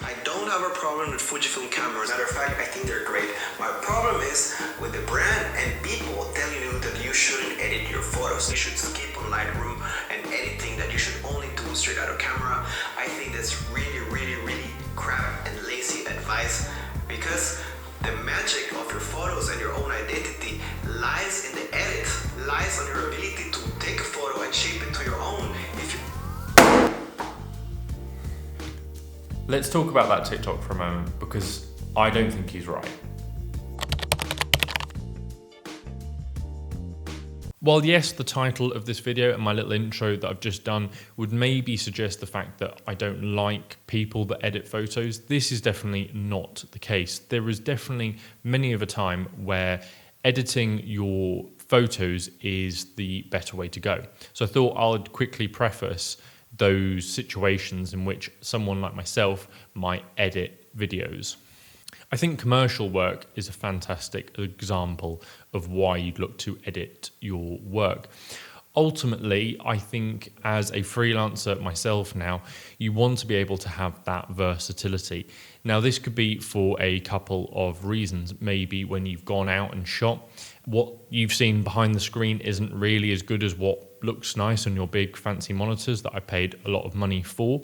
I don't have a problem with Fujifilm cameras. Matter of fact, I think they're great. My problem is with the brand and people telling you that you shouldn't edit your photos. You should skip on Lightroom and editing, that you should only do straight out of camera. I think that's really, really, really crap and lazy advice, because the magic of your photos and your own identity lies in the edit, lies on your ability to take a photo and shape it to your own. Let's talk about that TikTok for a moment, because I don't think he's right. While yes, the title of this video and my little intro that I've just done would maybe suggest the fact that I don't like people that edit photos, this is definitely not the case. There is definitely many of a time where editing your photos is the better way to go. So I thought I'd quickly preface those situations in which someone like myself might edit videos. I think commercial work is a fantastic example of why you'd look to edit your work. Ultimately, I think as a freelancer myself now, you want to be able to have that versatility. Now, this could be for a couple of reasons. Maybe when you've gone out and shot, what you've seen behind the screen isn't really as good as what looks nice on your big fancy monitors that I paid a lot of money for.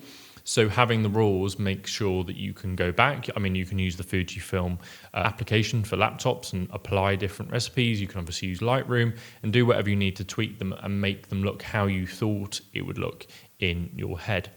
So having the RAWs makes sure that you can go back. I mean, you can use the Fujifilm application for laptops and apply different recipes. You can obviously use Lightroom and do whatever you need to tweak them and make them look how you thought it would look in your head.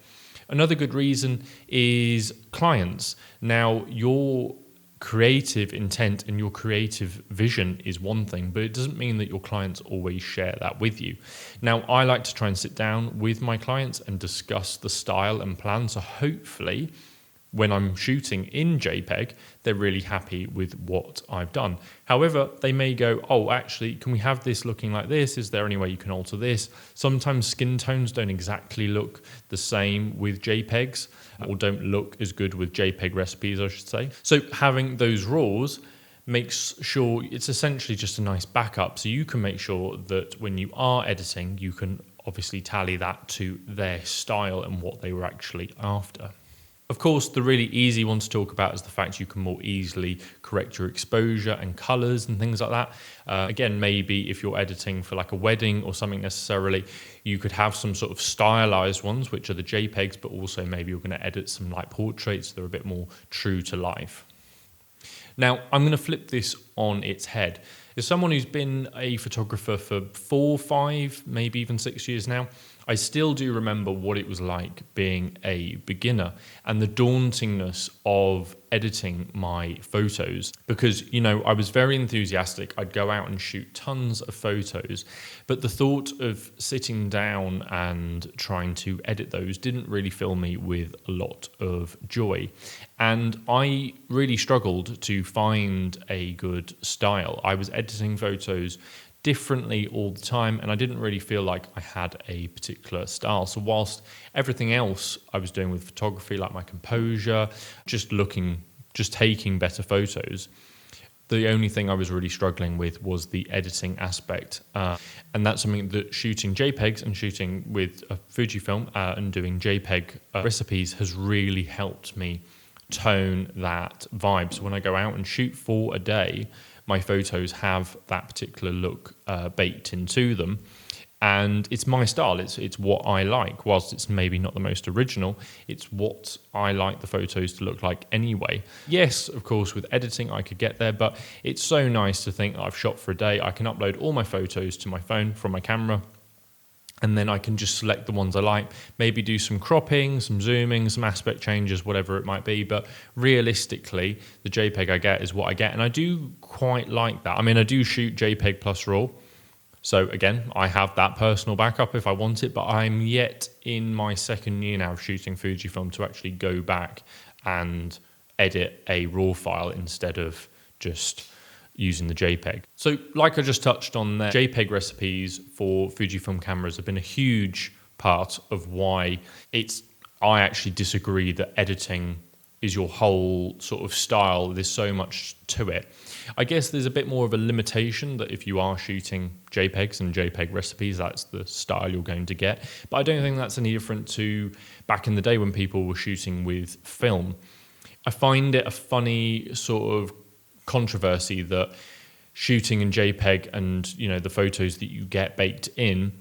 Another good reason is clients. Now, your creative intent and your creative vision is one thing, but it doesn't mean that your clients always share that with you. Now, I like to try and sit down with my clients and discuss the style and plan. So hopefully when I'm shooting in JPEG, they're really happy with what I've done. However, they may go, oh, actually, can we have this looking like this? Is there any way you can alter this? Sometimes skin tones don't exactly look the same with JPEGs, or don't look as good with JPEG recipes, I should say. So having those RAWs makes sure it's essentially just a nice backup. So you can make sure that when you are editing, you can obviously tally that to their style and what they were actually after. Of course, the really easy one to talk about is the fact you can more easily correct your exposure and colors and things like that. Again, maybe if you're editing for like a wedding or something necessarily, you could have some sort of stylized ones, which are the JPEGs, but also maybe you're going to edit some like portraits that are a bit more true to life. Now, I'm going to flip this on its head. As someone who's been a photographer for 4, 5, maybe even 6 years now, I still do remember what it was like being a beginner and the dauntingness of editing my photos, because, you know, I was very enthusiastic. I'd go out and shoot tons of photos, but the thought of sitting down and trying to edit those didn't really fill me with a lot of joy. And I really struggled to find a good style. I was editing photos differently all the time, and I didn't really feel like I had a particular style. So whilst everything else I was doing with photography, like my composure, just taking better photos, the only thing I was really struggling with was the editing aspect. And that's something that shooting JPEGs and shooting with a Fujifilm and doing JPEG recipes has really helped me tone that vibe. So when I go out and shoot for a day, my photos have that particular look baked into them, and it's my style. It's what I like. Whilst it's maybe not the most original, it's what I like the photos to look like anyway. Yes, of course, with editing I could get there, but it's so nice to think that I've shot for a day. I can upload all my photos to my phone from my camera, and then I can just select the ones I like, maybe do some cropping, some zooming, some aspect changes, whatever it might be. But realistically, the JPEG I get is what I get. And I do quite like that. I mean, I do shoot JPEG plus RAW. So again, I have that personal backup if I want it, but I'm yet in my second year now of shooting Fujifilm to actually go back and edit a RAW file instead of just using the JPEG. So like I just touched on there, JPEG recipes for Fujifilm cameras have been a huge part of why I actually disagree that editing is your whole sort of style. There's so much to it. I guess there's a bit more of a limitation that if you are shooting JPEGs and JPEG recipes, that's the style you're going to get. But I don't think that's any different to back in the day when people were shooting with film. I find it a funny sort of controversy that shooting in JPEG and, you know, the photos that you get baked in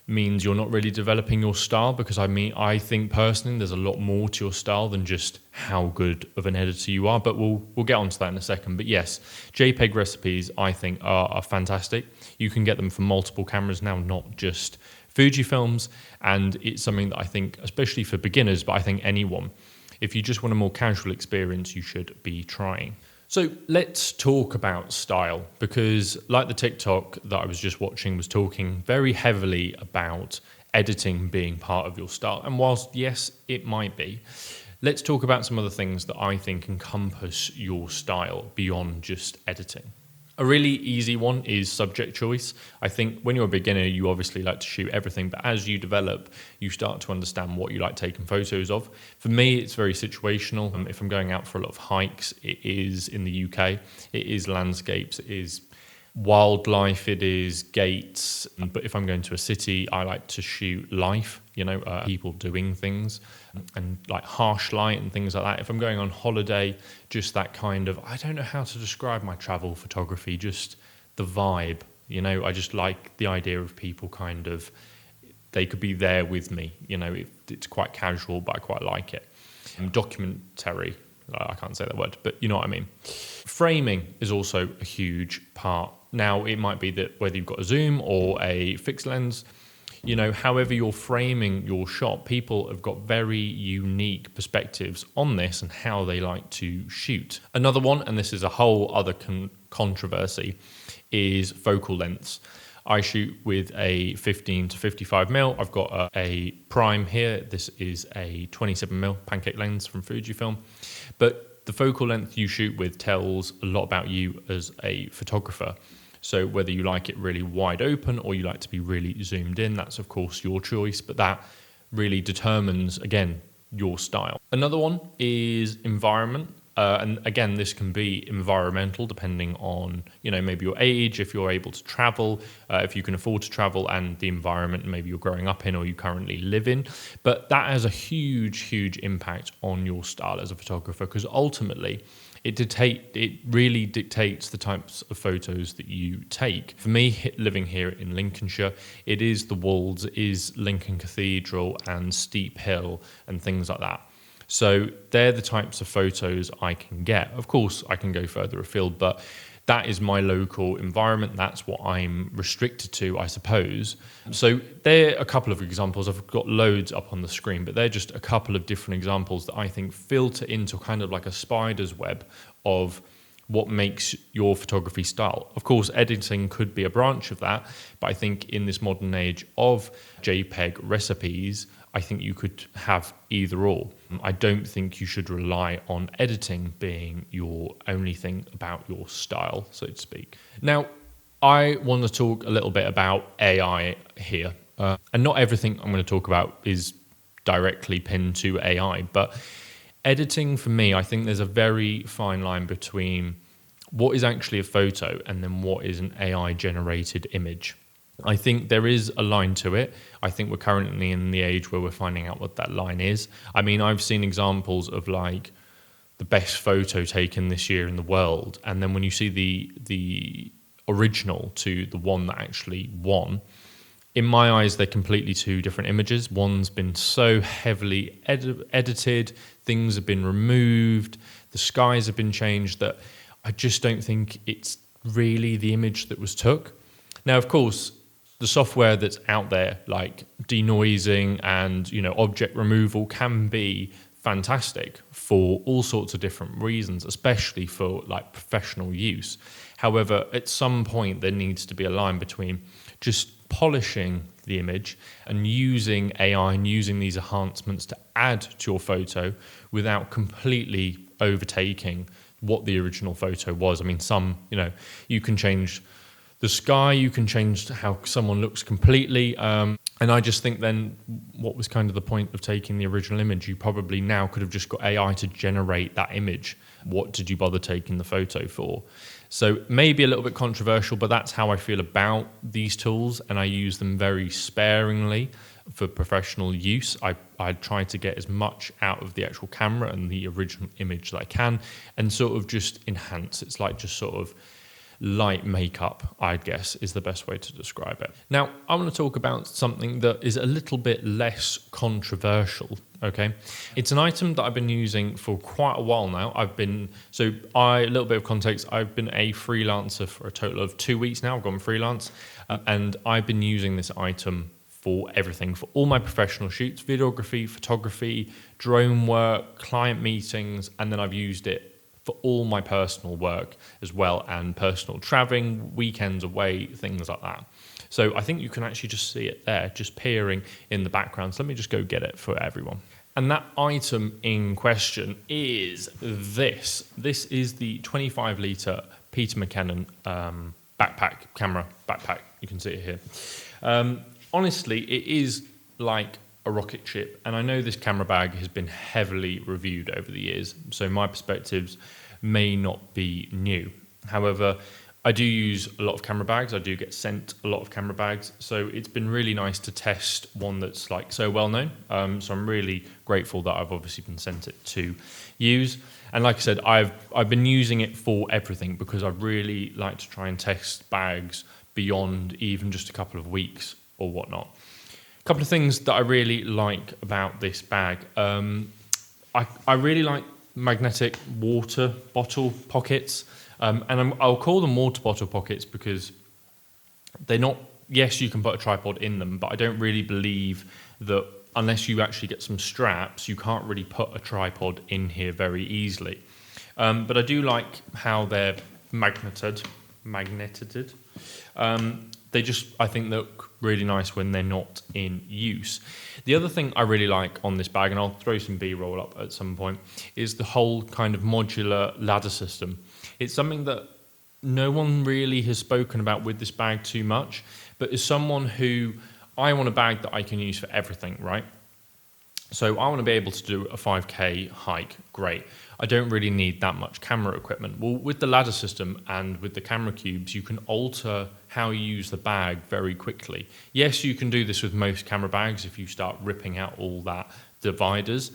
means you're not really developing your style, because I think personally there's a lot more to your style than just how good of an editor you are, but we'll get onto that in a second. But yes, JPEG recipes I think are fantastic. You can get them from multiple cameras now, not just Fujifilms, and it's something that I think, especially for beginners, but I think anyone, if you just want a more casual experience, you should be trying. So let's talk about style, because like the TikTok that I was just watching was talking very heavily about editing being part of your style. And whilst, yes, it might be, let's talk about some other things that I think encompass your style beyond just editing. A really easy one is subject choice. I think when you're a beginner, you obviously like to shoot everything, but as you develop, you start to understand what you like taking photos of. For me, it's very situational. If I'm going out for a lot of hikes, it is in the UK, it is landscapes, it is wildlife, it is gates. But if I'm going to a city, I like to shoot life, people doing things, and like harsh light and things like that. If I'm going on holiday, just that kind of, I don't know how to describe my travel photography, just the vibe, I just like the idea of people kind of, they could be there with me, it's quite casual, but I quite like it. Documentary, I can't say that word, but you know what I mean. Framing is also a huge part. Now, it might be that whether you've got a zoom or a fixed lens, however you're framing your shot, people have got very unique perspectives on this and how they like to shoot. Another one, and this is a whole other controversy, is focal lengths. I shoot with a 15 to 55mm. I've got a prime here. This is a 27mm pancake lens from Fujifilm. But the focal length you shoot with tells a lot about you as a photographer. So whether you like it really wide open or you like to be really zoomed in, that's of course your choice, but that really determines, again, your style. Another one is environment. And again, this can be environmental depending on, maybe your age, if you're able to travel, if you can afford to travel, and the environment maybe you're growing up in or you currently live in. But that has a huge, huge impact on your style as a photographer, because ultimately it really dictates the types of photos that you take. For me, living here in Lincolnshire, it is the Wolds, it is Lincoln Cathedral and Steep Hill and things like that. So they're the types of photos I can get. Of course, I can go further afield, but that is my local environment. That's what I'm restricted to, I suppose. So there are a couple of examples. I've got loads up on the screen, but they're just a couple of different examples that I think filter into kind of like a spider's web of what makes your photography style. Of course, editing could be a branch of that, but I think in this modern age of JPEG recipes, I think you could have either or. I don't think you should rely on editing being your only thing about your style, so to speak. Now, I want to talk a little bit about AI here. And not everything I'm going to talk about is directly pinned to AI, but editing for me, I think there's a very fine line between what is actually a photo and then what is an AI generated image. I think there is a line to it. I think we're currently in the age where we're finding out what that line is. I mean, I've seen examples of like the best photo taken this year in the world, and then when you see the original to the one that actually won, in my eyes, they're completely two different images. One's been so heavily edited, things have been removed, the skies have been changed, that I just don't think it's really the image that was took. Now, of course, the software that's out there, like denoising and object removal, can be fantastic for all sorts of different reasons, especially for like professional use. However, at some point there needs to be a line between just polishing the image and using AI and using these enhancements to add to your photo without completely overtaking what the original photo was. I mean, you can change the sky, you can change how someone looks completely. And I just think then what was kind of the point of taking the original image? You probably now could have just got AI to generate that image. What did you bother taking the photo for? So maybe a little bit controversial, but that's how I feel about these tools, and I use them very sparingly. for professional use. I try to get as much out of the actual camera and the original image that I can, and sort of just enhance. It's like just sort of light makeup, I guess, is the best way to describe it. Now, I want to talk about something that is a little bit less controversial, okay? It's an item that I've been using for quite a while now. A little bit of context, I've been a freelancer for a total of 2 weeks now. I've gone freelance, and I've been using this item for everything, for all my professional shoots, videography, photography, drone work, client meetings, and then I've used it for all my personal work as well, and personal traveling, weekends away, things like that. So I think you can actually just see it there, just peering in the background. So let me just go get it for everyone. And that item in question is this. This is the 25-litre Peter McKinnon camera backpack. You can see it here. Honestly, it is like a rocket ship, and I know this camera bag has been heavily reviewed over the years, so my perspectives may not be new. However, I do use a lot of camera bags. I do get sent a lot of camera bags, so it's been really nice to test one that's like so well known. So I'm really grateful that I've obviously been sent it to use. And like I said, I've been using it for everything, because I really like to try and test bags beyond even just a couple of weeks or whatnot. A couple of things that I really like about this bag. I really like magnetic water bottle pockets, and I'll call them water bottle pockets because they're not, yes, you can put a tripod in them, but I don't really believe that unless you actually get some straps, you can't really put a tripod in here very easily. But I do like how they're magneted. They just, I think, look really nice when they're not in use. The other thing I really like on this bag, and I'll throw some B-roll up at some point, is the whole kind of modular ladder system. It's something that no one really has spoken about with this bag too much, but as someone who, I want a bag that I can use for everything, right? So I want to be able to do a 5K hike, great. I don't really need that much camera equipment. Well, with the ladder system and with the camera cubes, you can alter how you use the bag very quickly. Yes, you can do this with most camera bags if you start ripping out all that dividers.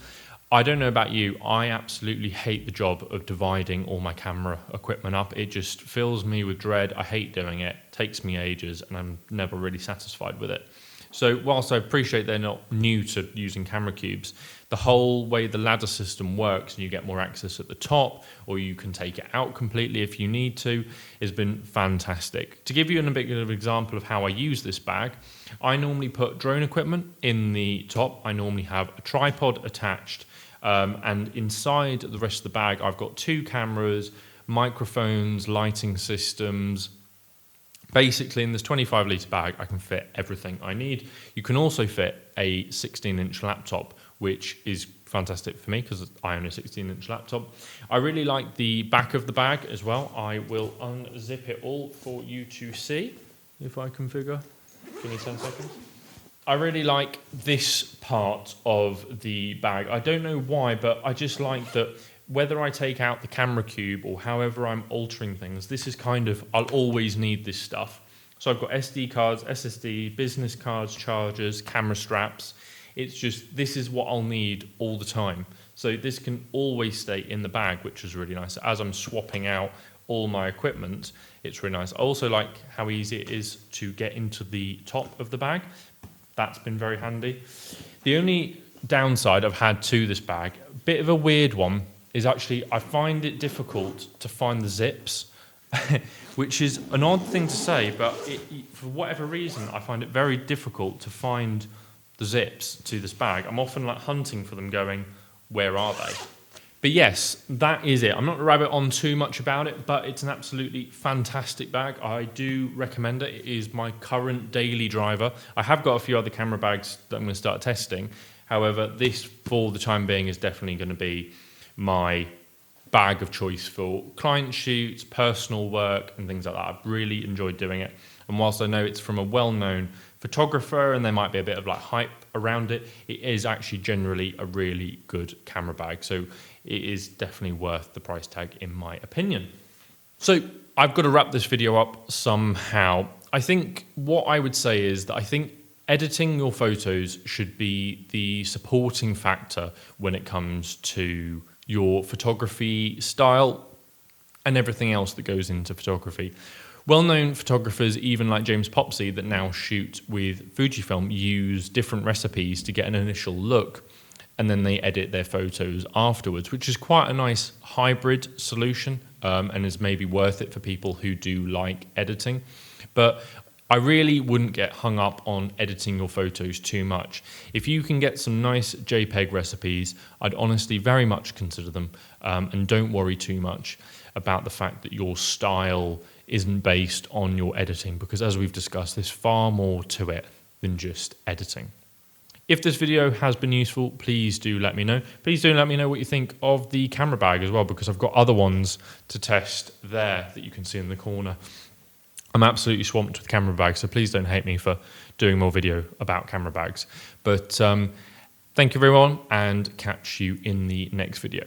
I don't know about you, I absolutely hate the job of dividing all my camera equipment up. It just fills me with dread. I hate doing it, takes me ages, and I'm never really satisfied with it. So whilst I appreciate they're not new to using camera cubes, the whole way the ladder system works, and you get more access at the top, or you can take it out completely if you need to, has been fantastic. To give you a bit of an example of how I use this bag, I normally put drone equipment in the top. I normally have a tripod attached, and inside the rest of the bag, I've got 2 cameras, microphones, lighting systems. Basically, in this 25-litre bag, I can fit everything I need. You can also fit a 16-inch laptop, which is fantastic for me because I own a 16-inch laptop. I really like the back of the bag as well. I will unzip it all for you to see, if I can figure. Give me 10 seconds. I really like this part of the bag. I don't know why, but I just like that whether I take out the camera cube or however I'm altering things, this is kind of, I'll always need this stuff. So I've got SD cards, SSD, business cards, chargers, camera straps. It's just, this is what I'll need all the time. So this can always stay in the bag, which is really nice. As I'm swapping out all my equipment, it's really nice. I also like how easy it is to get into the top of the bag. That's been very handy. The only downside I've had to this bag, a bit of a weird one, is actually I find it difficult to find the zips, which is an odd thing to say, but for whatever reason, I find it very difficult to find the zips to this bag. I'm often like hunting for them going, where are they? But yes, that is it. I'm not going to rabbit on too much about it, but it's an absolutely fantastic bag. I do recommend it. It is my current daily driver. I have got a few other camera bags that I'm going to start testing. However, this, for the time being, is definitely going to be my bag of choice for client shoots, personal work, and things like that. I've really enjoyed doing it. And whilst I know it's from a well-known photographer and there might be a bit of like hype around it, it is actually generally a really good camera bag. So it is definitely worth the price tag, in my opinion. So I've got to wrap this video up somehow. I think what I would say is that I think editing your photos should be the supporting factor when it comes to your photography style and everything else that goes into photography. Well-known photographers, even like James Popsey, that now shoot with Fujifilm, use different recipes to get an initial look, and then they edit their photos afterwards, which is quite a nice hybrid solution, and is maybe worth it for people who do like editing. But I really wouldn't get hung up on editing your photos too much. If you can get some nice JPEG recipes, I'd honestly very much consider them, and don't worry too much about the fact that your style isn't based on your editing, because as we've discussed, there's far more to it than just editing. If this video has been useful, please do let me know. Please do let me know what you think of the camera bag as well, because I've got other ones to test there that you can see in the corner. I'm absolutely swamped with camera bags, so please don't hate me for doing more video about camera bags. But thank you everyone, and catch you in the next video.